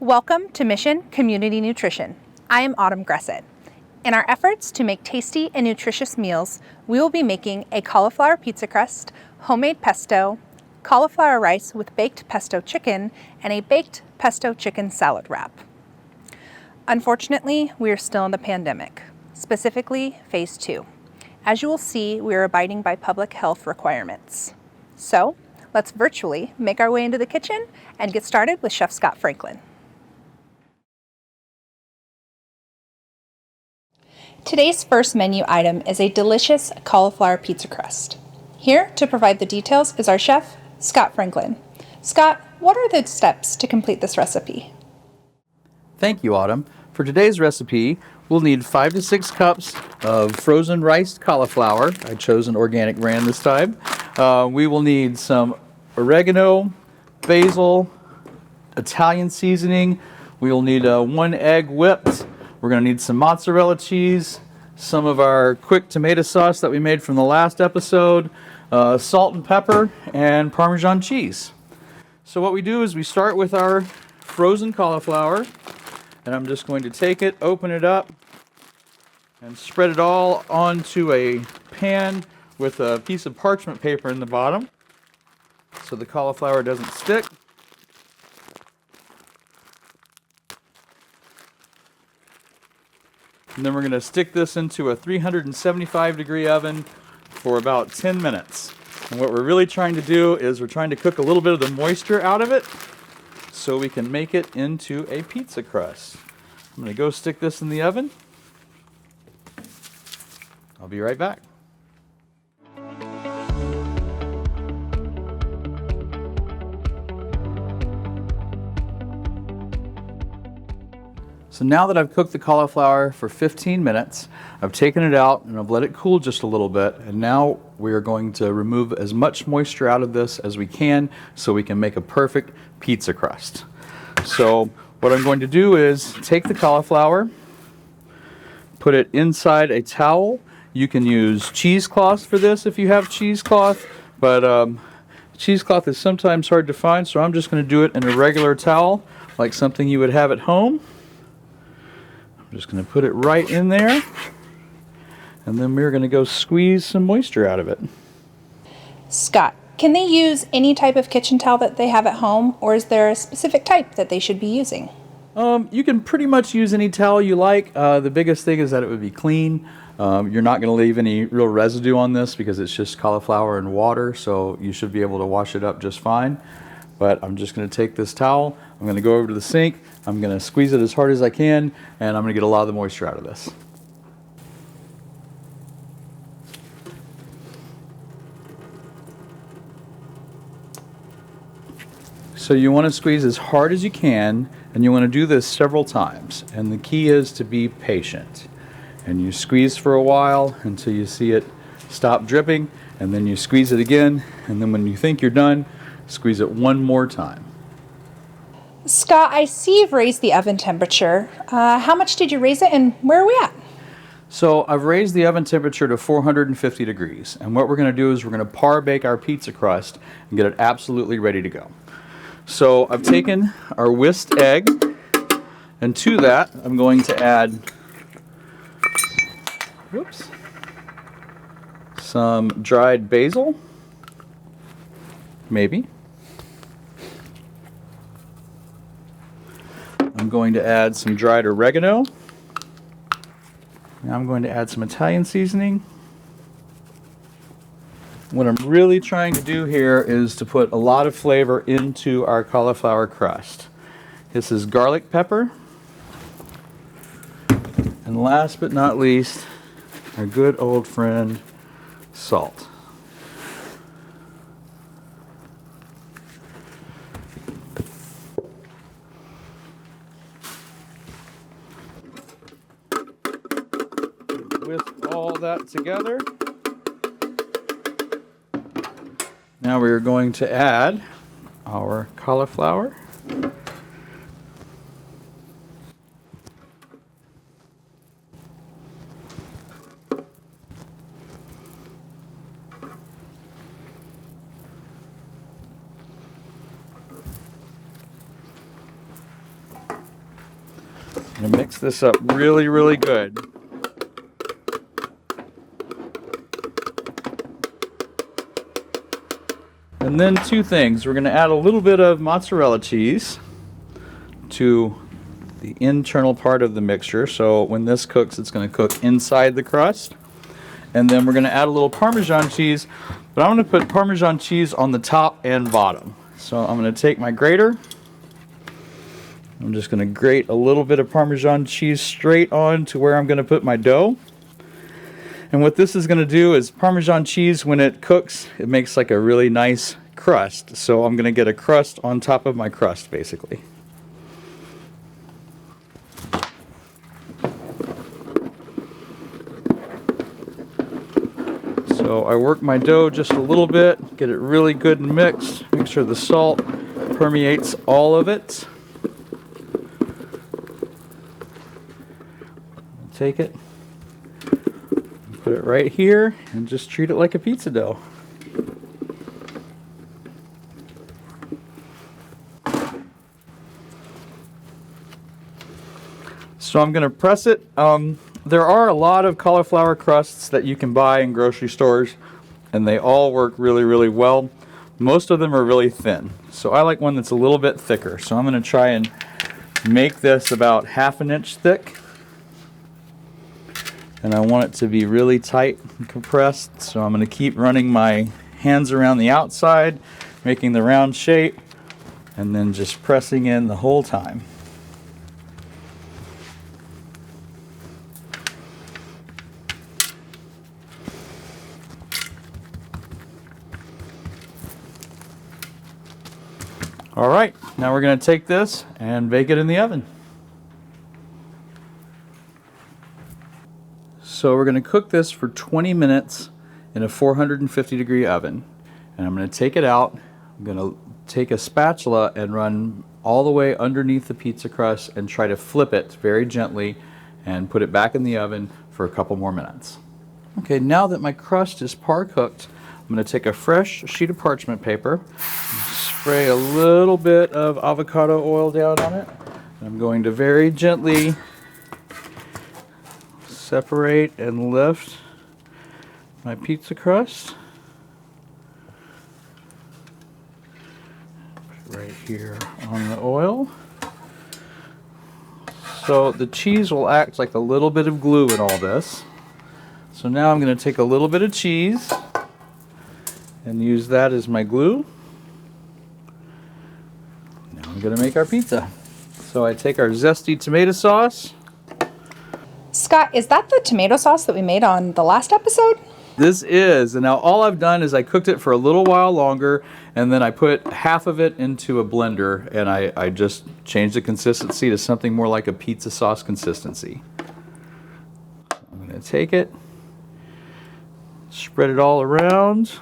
Welcome to Mission Community Nutrition. I am Autumn Gressett. In our efforts to make tasty and nutritious meals, we will be making a cauliflower pizza crust, homemade pesto, cauliflower rice with baked pesto chicken, and a baked pesto chicken salad wrap. Unfortunately, we are still in the pandemic, specifically phase 2. As you will see, we are abiding by public health requirements. So, let's virtually make our way into the kitchen and get started with Chef Scott Franklin. Today's first menu item is a delicious cauliflower pizza crust. Here to provide the details is our chef, Scott Franklin. Scott, what are the steps to complete this recipe? Thank you, Autumn. For today's recipe, we'll need 5 to 6 cups of frozen riced cauliflower. I chose an organic brand this time. We will need some oregano, basil, Italian seasoning. We will need 1 egg whipped. We're going to need some mozzarella cheese, some of our quick tomato sauce that we made from the last episode, salt and pepper, and Parmesan cheese. So what we do is we start with our frozen cauliflower, and I'm just going to take it, open it up, and spread it all onto a pan with a piece of parchment paper in the bottom so the cauliflower doesn't stick. And then we're going to stick this into a 375 degree oven for about 10 minutes. And what we're really trying to do is we're trying to cook a little bit of the moisture out of it so we can make it into a pizza crust. I'm going to go stick this in the oven. I'll be right back. So now that I've cooked the cauliflower for 15 minutes, I've taken it out and I've let it cool just a little bit, and now we are going to remove as much moisture out of this as we can so we can make a perfect pizza crust. So what I'm going to do is take the cauliflower, put it inside a towel. You can use cheesecloth for this if you have cheesecloth, but cheesecloth is sometimes hard to find, so I'm just going to do it in a regular towel, like something you would have at home. I'm just going to put it right in there, and then we're going to go squeeze some moisture out of it. Scott, can they use any type of kitchen towel that they have at home, or is there a specific type that they should be using? You can pretty much use any towel you like. The biggest thing is that it would be clean. You're not going to leave any real residue on this because it's just cauliflower and water, so you should be able to wash it up just fine. But I'm just going to take this towel, I'm going to go over to the sink, I'm going to squeeze it as hard as I can, and I'm going to get a lot of the moisture out of this. So you want to squeeze as hard as you can, and you want to do this several times. And the key is to be patient. And you squeeze for a while until you see it stop dripping, and then you squeeze it again, and then when you think you're done, squeeze it one more time. Scott, I see you've raised the oven temperature. How much did you raise it, and where are we at? So I've raised the oven temperature to 450 degrees, and what we're going to do is we're going to par bake our pizza crust and get it absolutely ready to go. So I've taken our whisked egg, and to that I'm going to add some dried basil, maybe. I'm going to add some dried oregano. Now I'm going to add some Italian seasoning. What I'm really trying to do here is to put a lot of flavor into our cauliflower crust. This is garlic pepper. And last but not least, our good old friend, salt. With all that together, now we are going to add our cauliflower. I'm gonna mix this up really, really good. And then two things. We're gonna add a little bit of mozzarella cheese to the internal part of the mixture. So when this cooks, it's gonna cook inside the crust. And then we're gonna add a little Parmesan cheese, but I'm gonna put Parmesan cheese on the top and bottom. So I'm gonna take my grater. I'm just gonna grate a little bit of Parmesan cheese straight on to where I'm gonna put my dough. And what this is gonna do is Parmesan cheese, when it cooks, it makes like a really nice crust. So I'm gonna get a crust on top of my crust, basically. So I work my dough just a little bit, get it really good and mixed, make sure the salt permeates all of it. Take it, put it right here, and just treat it like a pizza dough. So I'm going to press it. There are a lot of cauliflower crusts that you can buy in grocery stores, and they all work really, really well. Most of them are really thin, so I like one that's a little bit thicker. So I'm going to try and make this about 1/2 inch thick. And I want it to be really tight and compressed, so I'm going to keep running my hands around the outside, making the round shape, and then just pressing in the whole time. All right, now we're going to take this and bake it in the oven. So we're going to cook this for 20 minutes in a 450-degree oven. And I'm going to take it out. I'm going to take a spatula and run all the way underneath the pizza crust and try to flip it very gently and put it back in the oven for a couple more minutes. Okay, now that my crust is par cooked, I'm going to take a fresh sheet of parchment paper, spray a little bit of avocado oil down on it. And I'm going to very gently separate and lift my pizza crust. Put it right here on the oil. So the cheese will act like a little bit of glue in all this. So now I'm going to take a little bit of cheese and use that as my glue. Now I'm going to make our pizza. So I take our zesty tomato sauce. Scott, is that the tomato sauce that we made on the last episode? This is, and now all I've done is I cooked it for a little while longer, and then I put half of it into a blender, and I just changed the consistency to something more like a pizza sauce consistency. I'm going to take it, spread it all around.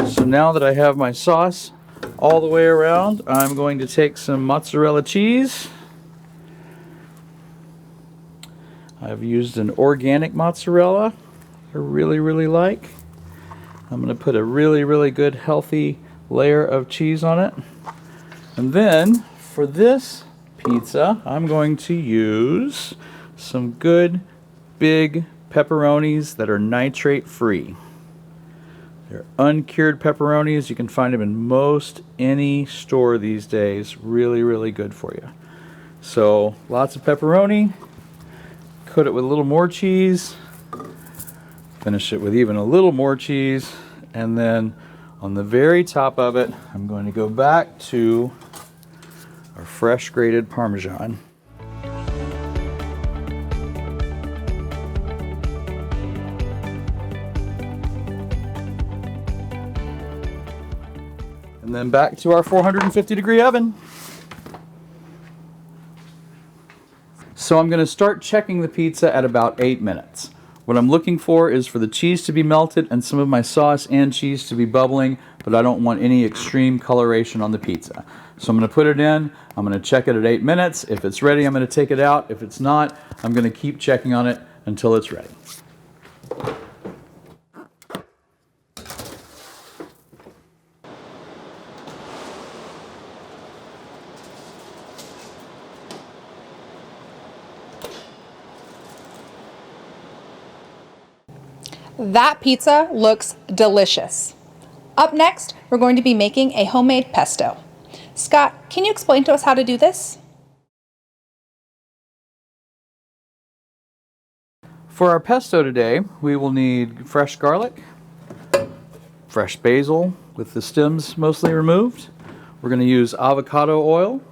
So now that I have my sauce all the way around, I'm going to take some mozzarella cheese. I've used an organic mozzarella I really, really like. I'm going to put a really, really good healthy layer of cheese on it. And then for this pizza, I'm going to use some good big pepperonis that are nitrate free. They're uncured pepperonis. You can find them in most any store these days. Really, really good for you. So lots of pepperoni. Coat it with a little more cheese. Finish it with even a little more cheese. And then on the very top of it, I'm going to go back to our fresh grated Parmesan. And then back to our 450-degree oven. So I'm going to start checking the pizza at about 8 minutes. What I'm looking for is for the cheese to be melted and some of my sauce and cheese to be bubbling, but I don't want any extreme coloration on the pizza. So I'm going to put it in, I'm going to check it at 8 minutes. If it's ready, I'm going to take it out. If it's not, I'm going to keep checking on it until it's ready. That pizza looks delicious. Up next, we're going to be making a homemade pesto. Scott, can you explain to us how to do this? For our pesto today, we will need fresh garlic, fresh basil with the stems mostly removed. We're going to use avocado oil,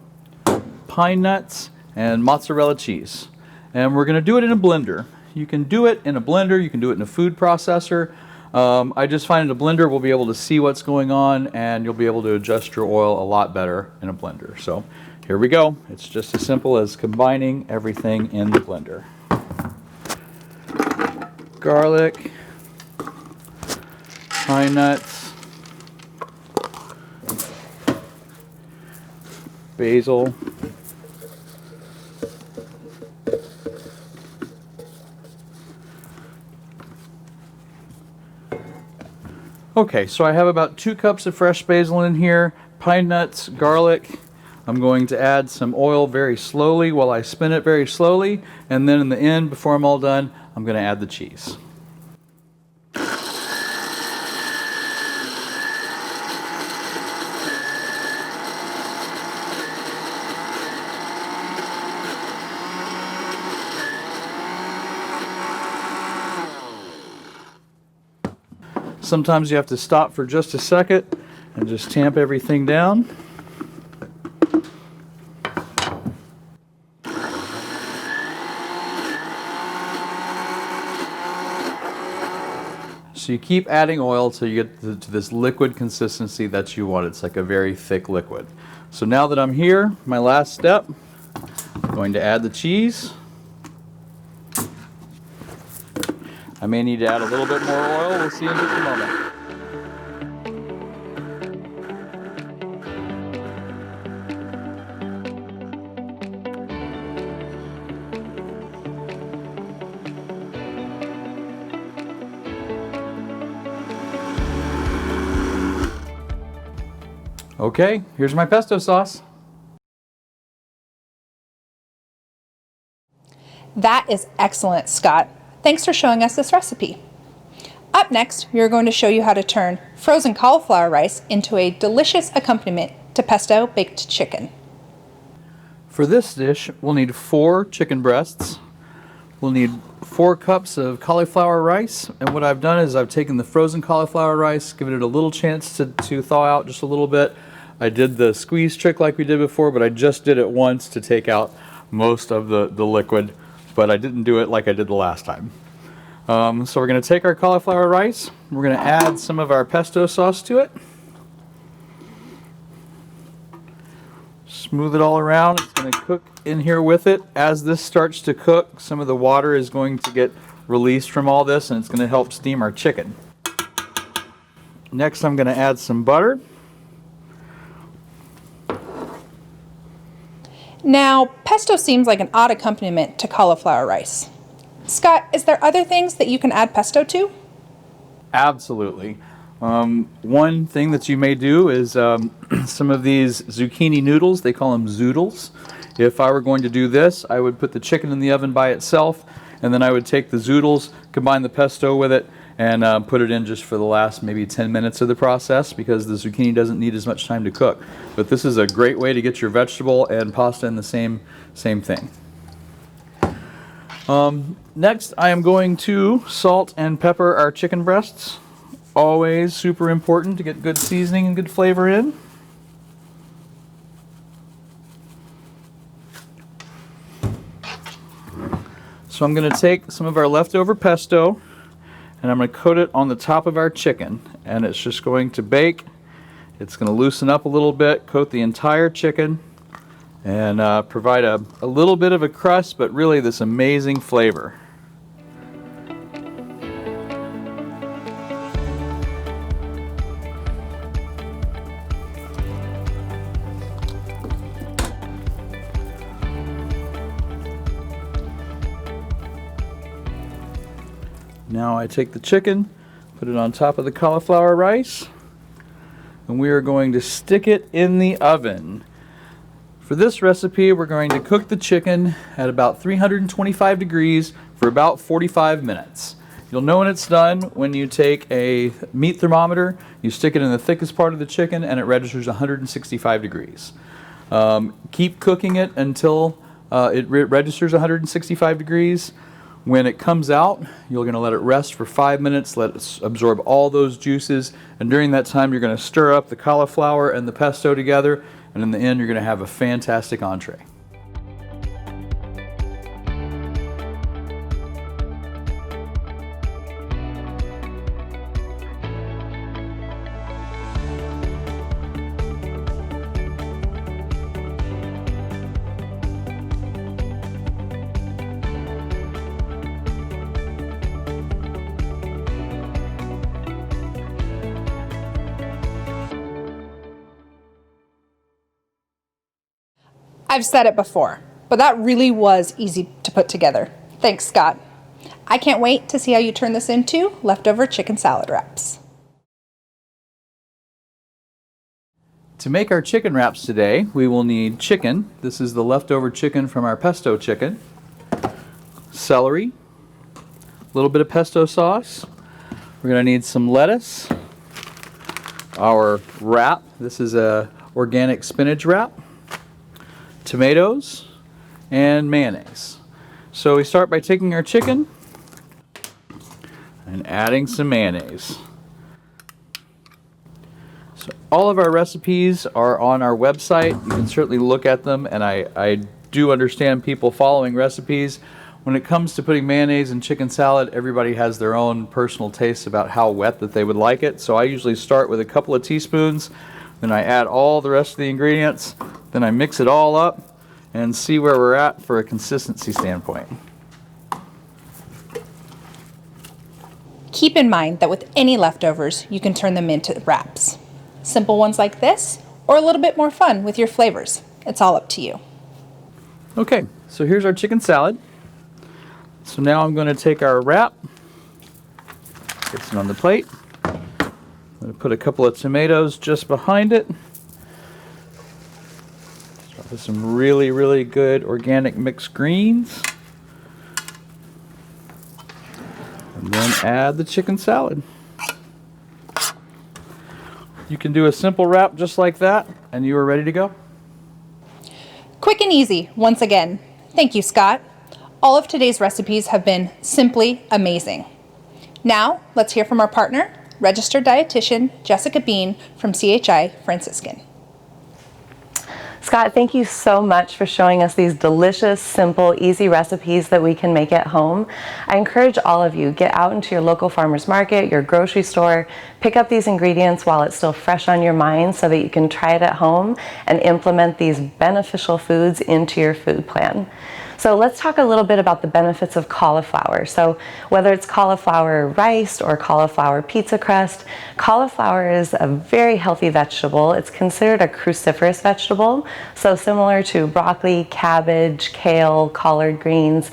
pine nuts, and mozzarella cheese. And we're going to do it in a blender. You can do it in a blender, you can do it in a food processor. I just find in a blender we'll be able to see what's going on and you'll be able to adjust your oil a lot better in a blender. So here we go. It's just as simple as combining everything in the blender. Garlic, pine nuts, basil, okay, so I have about 2 cups of fresh basil in here, pine nuts, garlic. I'm going to add some oil very slowly while I spin it very slowly, and then in the end, before I'm all done, I'm going to add the cheese. Sometimes you have to stop for just a second and just tamp everything down. So you keep adding oil till you get to this liquid consistency that you want. It's like a very thick liquid. So now that I'm here, my last step, I'm going to add the cheese. I may need to add a little bit more oil. We'll see in just a moment. Okay, here's my pesto sauce. That is excellent, Scott. Thanks for showing us this recipe. Up next, we are going to show you how to turn frozen cauliflower rice into a delicious accompaniment to pesto baked chicken. For this dish, we'll need 4 chicken breasts. We'll need 4 cups of cauliflower rice. And what I've done is I've taken the frozen cauliflower rice, given it a little chance to thaw out just a little bit. I did the squeeze trick like we did before, but I just did it once to take out most of the liquid, but I didn't do it like I did the last time. So we're going to take our cauliflower rice, we're going to add some of our pesto sauce to it. Smooth it all around. It's going to cook in here with it. As this starts to cook, some of the water is going to get released from all this and it's going to help steam our chicken. Next I'm going to add some butter. Now, pesto seems like an odd accompaniment to cauliflower rice. Scott, is there other things that you can add pesto to? Absolutely. One thing that you may do is some of these zucchini noodles, they call them zoodles. If I were going to do this, I would put the chicken in the oven by itself, and then I would take the zoodles, combine the pesto with it, and put it in just for the last maybe 10 minutes of the process because the zucchini doesn't need as much time to cook. But this is a great way to get your vegetable and pasta in the same thing. Next, I am going to salt and pepper our chicken breasts. Always super important to get good seasoning and good flavor in. So I'm going to take some of our leftover pesto and I'm going to coat it on the top of our chicken, and it's just going to bake. It's going to loosen up a little bit, coat the entire chicken, and provide a little bit of a crust, but really this amazing flavor. Now I take the chicken, put it on top of the cauliflower rice, and we are going to stick it in the oven. For this recipe, we're going to cook the chicken at about 325 degrees for about 45 minutes. You'll know when it's done when you take a meat thermometer, you stick it in the thickest part of the chicken, and it registers 165 degrees. Keep cooking it until it registers 165 degrees. When it comes out, you're going to let it rest for 5 minutes, let it absorb all those juices, and during that time you're going to stir up the cauliflower and the pesto together, and in the end you're going to have a fantastic entree. I've said it before, but that really was easy to put together. Thanks, Scott. I can't wait to see how you turn this into leftover chicken salad wraps. To make our chicken wraps today, we will need chicken. This is the leftover chicken from our pesto chicken. Celery, a little bit of pesto sauce. We're going to need some lettuce. Our wrap, this is a organic spinach wrap. Tomatoes and mayonnaise. So we start by taking our chicken and adding some mayonnaise. So all of our recipes are on our website. You can certainly look at them, and I do understand people following recipes. When it comes to putting mayonnaise in chicken salad, everybody has their own personal tastes about how wet that they would like it. So I usually start with a couple of teaspoons, then I add all the rest of the ingredients, then I mix it all up and see where we're at for a consistency standpoint. Keep in mind that with any leftovers, you can turn them into wraps. Simple ones like this, or a little bit more fun with your flavors. It's all up to you. Okay, so here's our chicken salad. So now I'm going to take our wrap, place it on the plate. I'm going to put a couple of tomatoes just behind it. Start with some really, really good organic mixed greens. And then add the chicken salad. You can do a simple wrap just like that, and you are ready to go. Quick and easy, once again. Thank you, Scott. All of today's recipes have been simply amazing. Now, let's hear from our partner, registered dietitian Jessica Bean from CHI Franciscan. Scott, thank you so much for showing us these delicious, simple, easy recipes that we can make at home. I encourage all of you, get out into your local farmer's market, your grocery store, pick up these ingredients while it's still fresh on your mind so that you can try it at home and implement these beneficial foods into your food plan. So let's talk a little bit about the benefits of cauliflower. So whether it's cauliflower rice or cauliflower pizza crust, cauliflower is a very healthy vegetable. It's considered a cruciferous vegetable, so similar to broccoli, cabbage, kale, collard greens.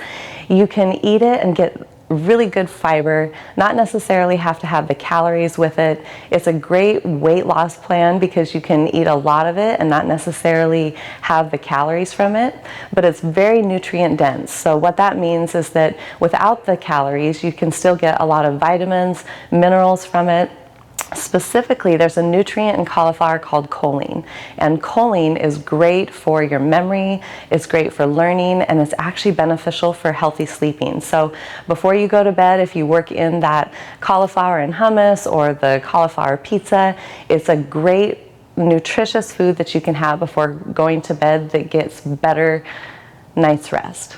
You can eat it and get really good fiber, not necessarily have to have the calories with it. It's a great weight loss plan because you can eat a lot of it and not necessarily have the calories from it, but it's very nutrient dense. So what that means is that without the calories, you can still get a lot of vitamins, minerals from it. Specifically, there's a nutrient in cauliflower called choline, and choline is great for your memory, it's great for learning, and it's actually beneficial for healthy sleeping. So before you go to bed, if you work in that cauliflower and hummus or the cauliflower pizza, it's a great nutritious food that you can have before going to bed that gets better night's rest.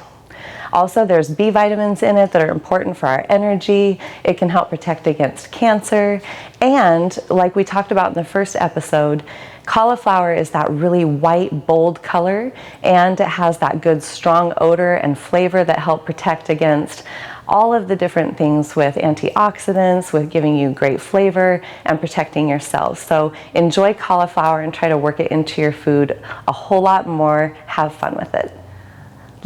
Also, there's B vitamins in it that are important for our energy. It can help protect against cancer. And like we talked about in the first episode, cauliflower is that really white, bold color, and it has that good strong odor and flavor that help protect against all of the different things with antioxidants, with giving you great flavor and protecting your cells. So enjoy cauliflower and try to work it into your food a whole lot more. Have fun with it.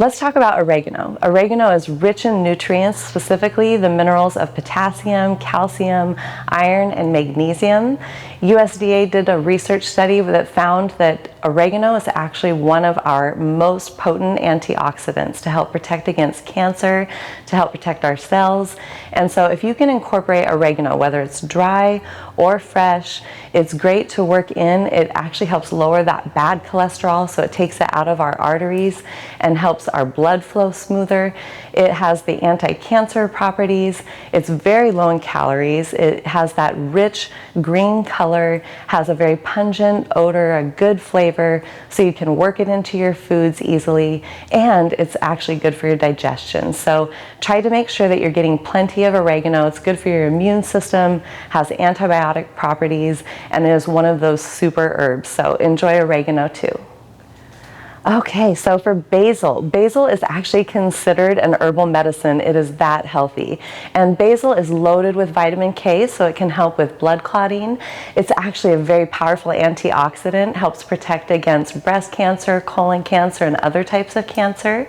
Let's talk about oregano. Oregano is rich in nutrients, specifically the minerals of potassium, calcium, iron, and magnesium. USDA did a research study that found that oregano is actually one of our most potent antioxidants to help protect against cancer, to help protect our cells. And so if you can incorporate oregano, whether it's dry or fresh, it's great to work in. It actually helps lower that bad cholesterol, so it takes it out of our arteries and helps our blood flow smoother. It has the anti-cancer properties. It's very low in calories. It has that rich green color, has a very pungent odor, a good flavor, so you can work it into your foods easily, and it's actually good for your digestion. So try to make sure that you're getting plenty of oregano. It's good for your immune system, has antibiotic properties, and is one of those super herbs. So enjoy oregano too. Okay, so for basil, basil is actually considered an herbal medicine. It is that healthy. And basil is loaded with vitamin K, so it can help with blood clotting. It's actually a very powerful antioxidant, helps protect against breast cancer, colon cancer, and other types of cancer.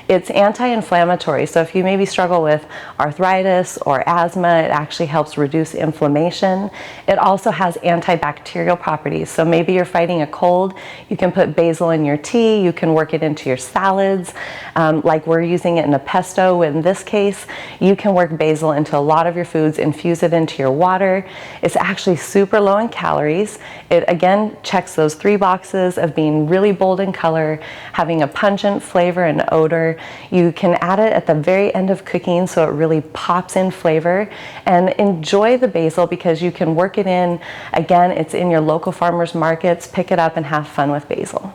It's anti-inflammatory, so if you maybe struggle with arthritis or asthma, it actually helps reduce inflammation. It also has antibacterial properties, so maybe you're fighting a cold, you can put basil in your tea, you can work it into your salads, like we're using it in a pesto in this case. You can work basil into a lot of your foods, infuse it into your water. It's actually super low in calories. It again checks those 3 boxes of being really bold in color, having a pungent flavor and odor. You can add it at the very end of cooking so it really pops in flavor, and enjoy the basil because you can work it in. Again, it's in your local farmers markets. Pick it up and have fun with basil.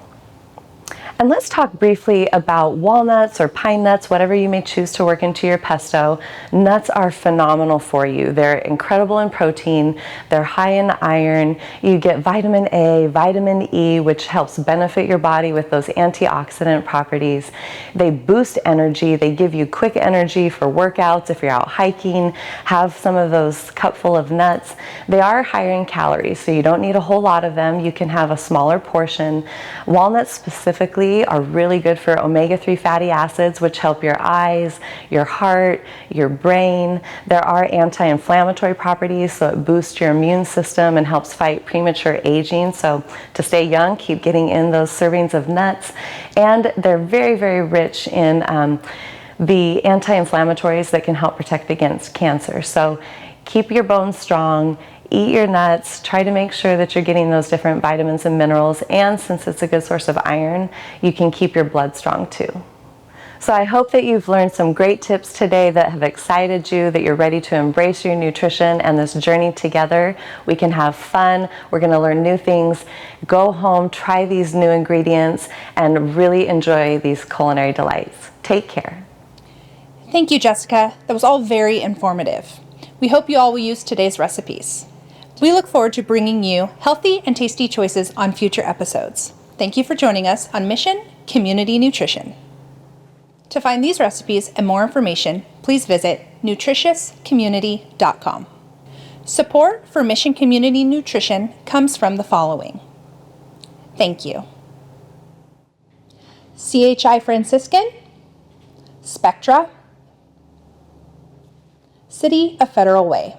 And let's talk briefly about walnuts or pine nuts, whatever you may choose to work into your pesto. Nuts are phenomenal for you. They're incredible in protein. They're high in iron. You get vitamin A, vitamin E, which helps benefit your body with those antioxidant properties. They boost energy. They give you quick energy for workouts. If you're out hiking, have some of those cupful of nuts. They are higher in calories, so you don't need a whole lot of them. You can have a smaller portion. Walnuts specifically are really good for omega-3 fatty acids, which help your eyes, your heart, your brain. There are anti-inflammatory properties, so it boosts your immune system and helps fight premature aging. So to stay young, keep getting in those servings of nuts. And they're very, very rich in the anti-inflammatories that can help protect against cancer. So keep your bones strong. Eat your nuts, try to make sure that you're getting those different vitamins and minerals, and since it's a good source of iron, you can keep your blood strong too. So I hope that you've learned some great tips today that have excited you, that you're ready to embrace your nutrition and this journey together. We can have fun, we're gonna learn new things, go home, try these new ingredients, and really enjoy these culinary delights. Take care. Thank you, Jessica. That was all very informative. We hope you all will use today's recipes. We look forward to bringing you healthy and tasty choices on future episodes. Thank you for joining us on Mission Community Nutrition. To find these recipes and more information, please visit nutritiouscommunity.com. Support for Mission Community Nutrition comes from the following. Thank you. CHI Franciscan, Spectra, City of Federal Way.